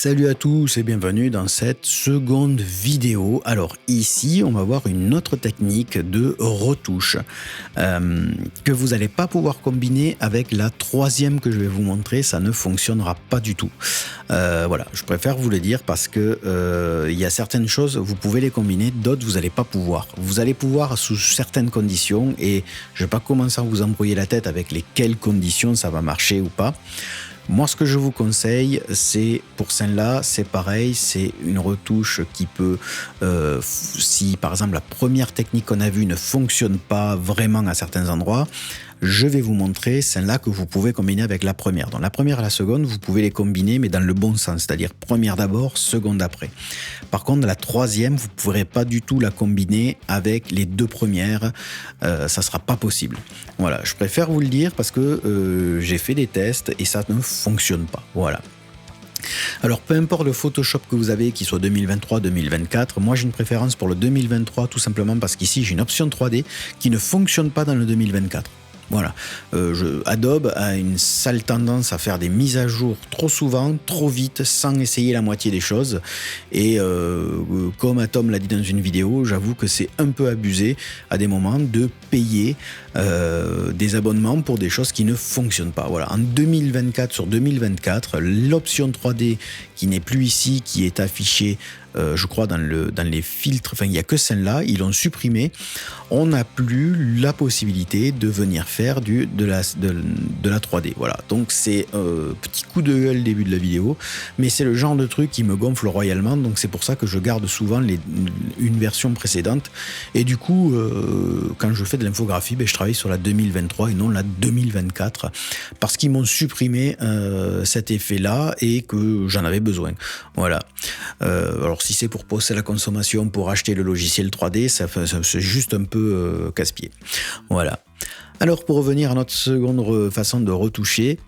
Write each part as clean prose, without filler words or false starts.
Salut à tous et bienvenue dans cette seconde vidéo. Alors ici, on va voir une autre technique de retouche que vous n'allez pas pouvoir combiner avec la troisième que je vais vous montrer. Ça ne fonctionnera pas du tout. Voilà, je préfère vous le dire parce que il y a certaines choses, vous pouvez les combiner, d'autres vous n'allez pas pouvoir. Vous allez pouvoir sous certaines conditions et je ne vais pas commencer à vous embrouiller la tête avec lesquelles conditions ça va marcher ou pas. Moi, ce que je vous conseille, c'est pour celle-là, c'est pareil, c'est une retouche qui peut, si par exemple la première technique qu'on a vue ne fonctionne pas vraiment à certains endroits, je vais vous montrer celle-là que vous pouvez combiner avec la première. Dans la première et la seconde, vous pouvez les combiner, mais dans le bon sens, c'est-à-dire première d'abord, seconde après. Par contre, la troisième, vous ne pourrez pas du tout la combiner avec les deux premières, ça ne sera pas possible. Voilà, je préfère vous le dire parce que j'ai fait des tests et ça ne fonctionne pas. Voilà. Alors, peu importe le Photoshop que vous avez, qu'il soit 2023, 2024, moi j'ai une préférence pour le 2023 tout simplement parce qu'ici j'ai une option 3D qui ne fonctionne pas dans le 2024. Voilà, Adobe a une sale tendance à faire des mises à jour trop souvent, trop vite, sans essayer la moitié des choses. Et comme Atom l'a dit dans une vidéo, j'avoue que c'est un peu abusé à des moments de payer des abonnements pour des choses qui ne fonctionnent pas. Voilà, en 2024 sur 2024, l'option 3D qui n'est plus ici, qui est affichée je crois dans les filtres, enfin il n'y a que celle-là, ils l'ont supprimé. On n'a plus la possibilité de venir faire de la 3D. Voilà, donc c'est petit coup de gueule début de la vidéo, mais c'est le genre de truc qui me gonfle royalement, donc c'est pour ça que je garde souvent une version précédente. Et du coup, quand je fais de l'infographie, je travaille sur la 2023 et non la 2024, parce qu'ils m'ont supprimé cet effet-là et que j'en avais besoin. Voilà. Alors si c'est pour pousser la consommation, pour acheter le logiciel 3D, c'est juste un peu casse-pied. Voilà. Alors pour revenir à notre seconde façon de retoucher,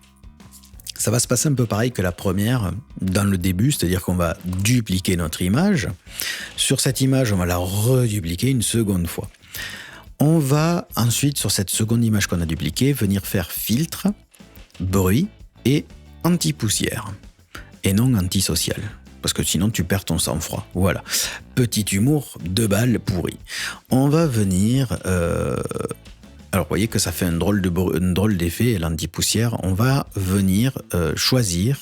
ça va se passer un peu pareil que la première dans le début, c'est-à-dire qu'on va dupliquer notre image. Sur cette image, on va la redupliquer une seconde fois. On va ensuite, sur cette seconde image qu'on a dupliquée, venir faire filtre, bruit et anti-poussière, et non anti-social. Parce que sinon tu perds ton sang-froid. Voilà. Petit humour, 2 balles pourries. On va venir... alors vous voyez que ça fait un drôle d'effet, l'anti-poussière. On va venir choisir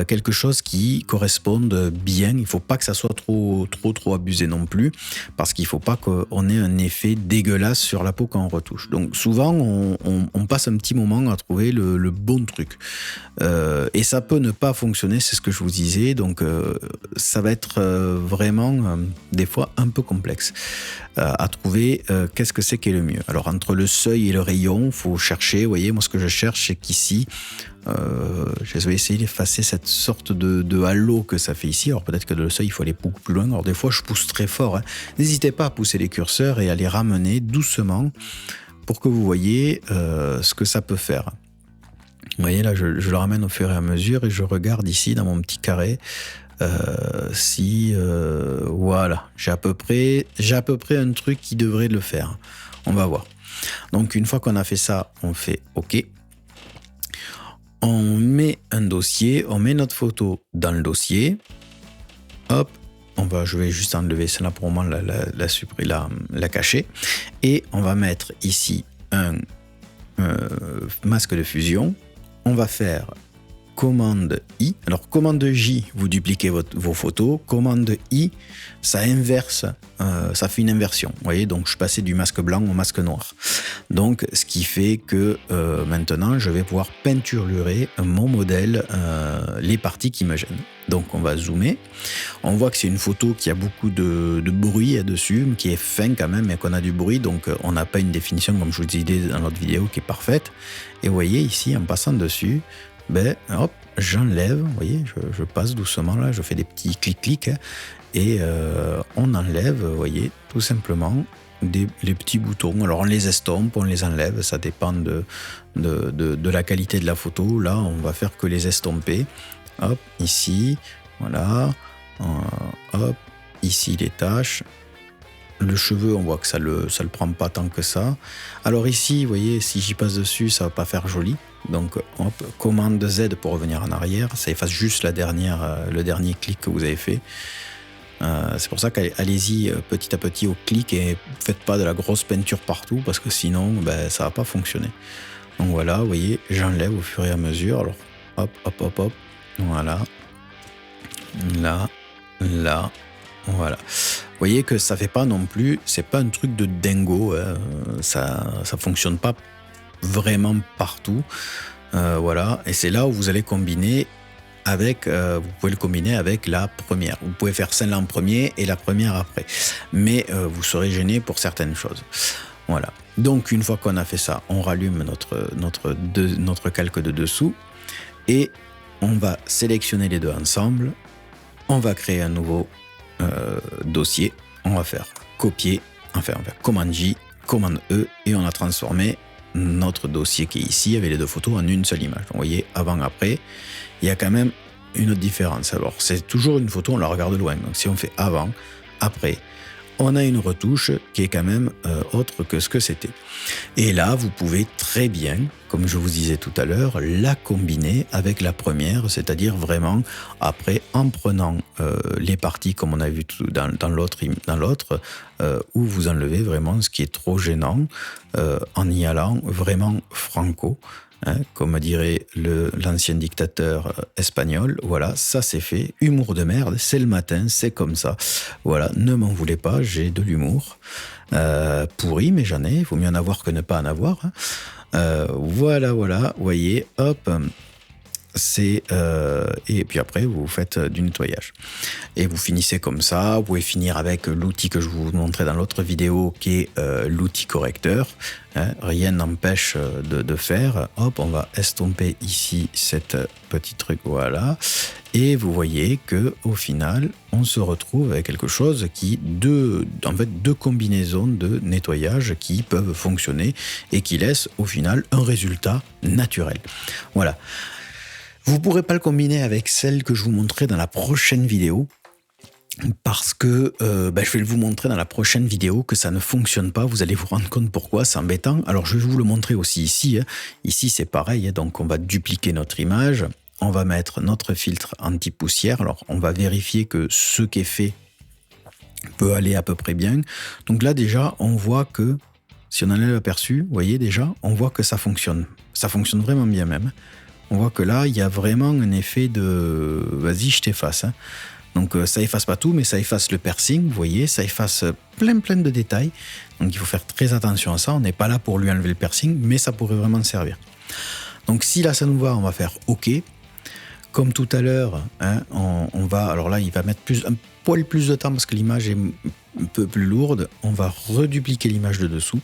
quelque chose qui corresponde bien. Il ne faut pas que ça soit trop abusé non plus, parce qu'il ne faut pas qu'on ait un effet dégueulasse sur la peau quand on retouche. Donc souvent, on passe un petit moment à trouver le bon truc. Et ça peut ne pas fonctionner, c'est ce que je vous disais. Donc ça va être vraiment, des fois, un peu complexe à trouver qu'est-ce que c'est qui est le mieux. Alors entre le seuil et le rayon, il faut chercher. Vous voyez, moi ce que je cherche, c'est qu'ici, je vais essayer d'effacer cette sorte de halo que ça fait ici. Alors peut-être que le seuil il faut aller beaucoup plus loin. Alors des fois je pousse très fort, hein. N'hésitez pas à pousser les curseurs et à les ramener doucement pour que vous voyez ce que ça peut faire. Vous voyez là, je le ramène au fur et à mesure et je regarde ici dans mon petit carré voilà, j'ai à peu près un truc qui devrait le faire. On va voir. Donc une fois qu'on a fait ça, on fait OK. On met un dossier, on met notre photo dans le dossier. Hop, je vais juste enlever celle-là pour le moment, la cacher. Et on va mettre ici un masque de fusion. On va faire commande I. Alors commande J, vous dupliquez vos photos. Commande I, ça inverse, ça fait une inversion. Vous voyez, donc je passais du masque blanc au masque noir. Donc ce qui fait que maintenant je vais pouvoir peinturer mon modèle, les parties qui me gênent. Donc on va zoomer. On voit que c'est une photo qui a beaucoup de bruit dessus, qui est fin quand même, mais qu'on a du bruit. Donc on n'a pas une définition, comme je vous disais dans l'autre vidéo, qui est parfaite. Et vous voyez ici, en passant dessus, hop, j'enlève, vous voyez, je passe doucement là, je fais des petits clics-clics et on enlève, vous voyez, tout simplement les petits boutons. Alors on les estompe, on les enlève, ça dépend de la qualité de la photo. Là, on va faire que les estomper. Hop, ici, voilà, hop, ici les tâches. Le cheveu, on voit que ça le prend pas tant que ça. Alors ici, vous voyez, si j'y passe dessus, ça va pas faire joli. Donc, hop, commande Z pour revenir en arrière. Ça efface juste le dernier clic que vous avez fait. C'est pour ça qu'allez-y petit à petit au clic et faites pas de la grosse peinture partout parce que sinon, ça va pas fonctionner. Donc voilà, vous voyez, j'enlève au fur et à mesure. Alors, hop, hop, hop, hop. Voilà. Là, là. Voilà. Vous voyez que ça fait pas non plus, c'est pas un truc de dingo, hein. Ça fonctionne pas vraiment partout. Voilà. Et c'est là où vous allez combiner avec, vous pouvez le combiner avec la première. Vous pouvez faire celle-là en premier et la première après. Mais vous serez gêné pour certaines choses. Voilà. Donc une fois qu'on a fait ça, on rallume notre calque de dessous et on va sélectionner les deux ensemble. On va créer un nouveau dossier. On va faire copier, enfin on va faire commande J, commande E et on a transformé notre dossier qui est ici avec les deux photos en une seule image. Donc, vous voyez, avant, après, il y a quand même une autre différence. Alors, c'est toujours une photo, on la regarde de loin. Donc, si on fait avant, après, on a une retouche qui est quand même autre que ce que c'était. Et là, vous pouvez très bien, comme je vous disais tout à l'heure, la combiner avec la première, c'est-à-dire vraiment, après, en prenant les parties, comme on a vu dans l'autre, où vous enlevez vraiment ce qui est trop gênant, en y allant vraiment franco. Hein, comme dirait l'ancien dictateur espagnol, voilà, ça c'est fait. Humour de merde, c'est le matin, c'est comme ça. Voilà, ne m'en voulez pas, j'ai de l'humour. Pourri, mais j'en ai, il vaut mieux en avoir que ne pas en avoir. Hein. Voilà, vous voyez, hop, et puis après vous faites du nettoyage et vous finissez comme ça. Vous pouvez finir avec l'outil que je vous montrais dans l'autre vidéo qui est l'outil correcteur, hein, rien n'empêche de faire. Hop, on va estomper ici cette petit truc, voilà, et vous voyez que au final on se retrouve avec quelque chose qui deux combinaisons de nettoyage qui peuvent fonctionner et qui laissent au final un résultat naturel. Voilà. Vous ne pourrez pas le combiner avec celle que je vous montrerai dans la prochaine vidéo parce que je vais vous montrer dans la prochaine vidéo que ça ne fonctionne pas. Vous allez vous rendre compte pourquoi, c'est embêtant. Alors je vais vous le montrer aussi ici. Hein. Ici c'est pareil, hein. Donc on va dupliquer notre image, on va mettre notre filtre anti-poussière. Alors on va vérifier que ce qui est fait peut aller à peu près bien. Donc là déjà on voit que si on enlève l'aperçu, vous voyez déjà, on voit que ça fonctionne. Ça fonctionne vraiment bien même. On voit que là, il y a vraiment un effet de « vas-y, je t'efface ». Hein. Donc ça efface pas tout, mais ça efface le piercing, vous voyez, ça efface plein de détails. Donc il faut faire très attention à ça. On n'est pas là pour lui enlever le piercing, mais ça pourrait vraiment servir. Donc si là ça nous va, on va faire OK. Comme tout à l'heure, hein, on va... Alors là, il va mettre un poil plus de temps parce que l'image est un peu plus lourde. On va redupliquer l'image de dessous.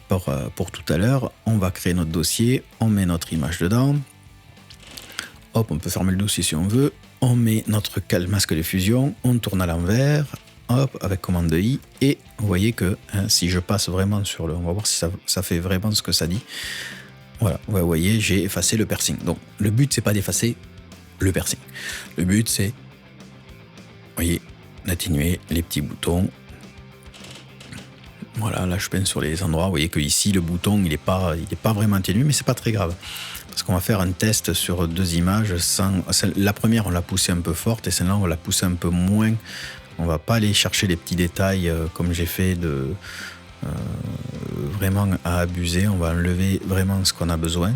Pour tout à l'heure, on va créer notre dossier, on met notre image dedans, hop, on peut fermer le dossier si on veut, on met notre masque de fusion, on tourne à l'envers, hop, avec commande I, et vous voyez que hein, si je passe vraiment sur on va voir si ça fait vraiment ce que ça dit. Voilà, vous voyez, j'ai effacé le piercing. Donc le but c'est pas d'effacer le piercing, le but c'est, vous voyez, d'atténuer les petits boutons. Voilà, là je peins sur les endroits, vous voyez que ici le bouton il n'est pas vraiment atténué, mais c'est pas très grave. Parce qu'on va faire un test sur deux images. La première on l'a poussée un peu forte et celle-là on va la pousser un peu moins. On va pas aller chercher les petits détails comme j'ai fait vraiment à abuser. On va enlever vraiment ce qu'on a besoin.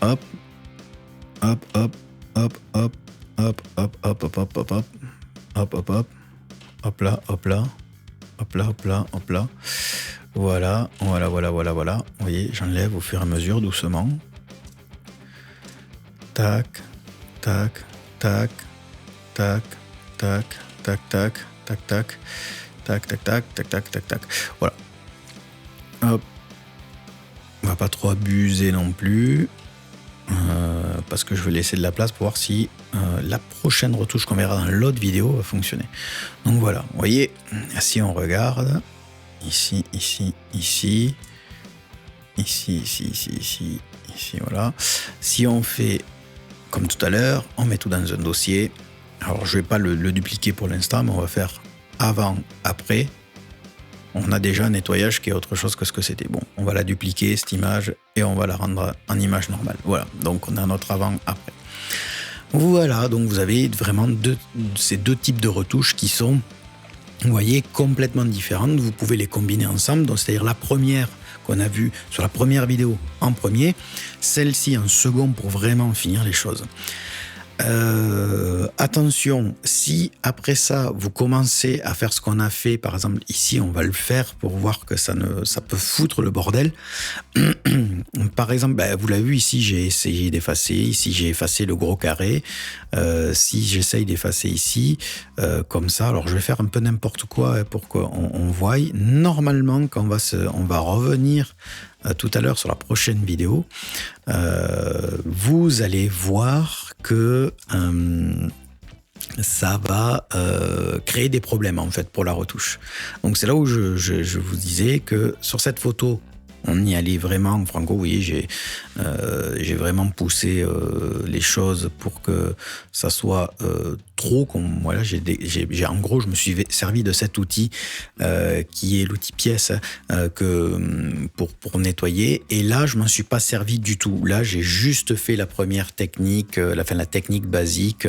Hop, hop, hop, hop, hop, hop, hop, hop, hop, hop, hop, hop, hop, hop, hop, hop là, hop là. Hop là, hop là, hop là. Voilà. Vous voyez, j'enlève au fur et à mesure, doucement. Tac, tac, tac, tac, tac, tac, tac, tac, tac, tac, tac, tac, tac, tac, tac, tac. Voilà. Hop. On va pas trop abuser non plus. Parce que je vais laisser de la place pour voir si la prochaine retouche qu'on verra dans l'autre vidéo va fonctionner. Donc voilà, vous voyez, si on regarde, ici, voilà. Si on fait comme tout à l'heure, on met tout dans un dossier. Alors je vais pas le dupliquer pour l'instant, mais on va faire avant, après. on a déjà un nettoyage qui est autre chose que ce que c'était. Bon, on va la dupliquer, cette image, et on va la rendre en image normale. Voilà, donc on a notre avant-après. Voilà, donc vous avez vraiment ces deux types de retouches qui sont, vous voyez, complètement différentes. Vous pouvez les combiner ensemble, donc c'est-à-dire la première qu'on a vue sur la première vidéo en premier, celle-ci en second pour vraiment finir les choses. Attention, si après ça vous commencez à faire ce qu'on a fait, par exemple ici on va le faire pour voir que ça peut foutre le bordel. Par exemple, vous l'avez vu ici, j'ai essayé d'effacer, ici j'ai effacé le gros carré. Si j'essaye d'effacer ici, comme ça, alors je vais faire un peu n'importe quoi pour qu'on voie. Normalement, quand on va revenir tout à l'heure sur la prochaine vidéo, vous allez voir que ça va créer des problèmes en fait pour la retouche. Donc c'est là où je vous disais que sur cette photo, on y allait vraiment franco. Vous voyez, j'ai vraiment poussé les choses pour que ça soit trop comme voilà. En gros, je me suis servi de cet outil qui est l'outil pièce pour nettoyer. Et là, je m'en suis pas servi du tout. Là, j'ai juste fait la première technique, la technique basique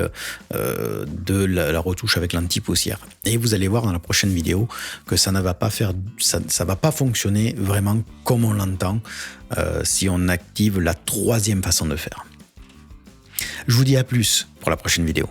de la retouche avec l'anti-poussière. Et vous allez voir dans la prochaine vidéo que ça ne va pas faire, ça va pas fonctionner vraiment comme on l'entend si on active la troisième façon de faire. Je vous dis à plus pour la prochaine vidéo.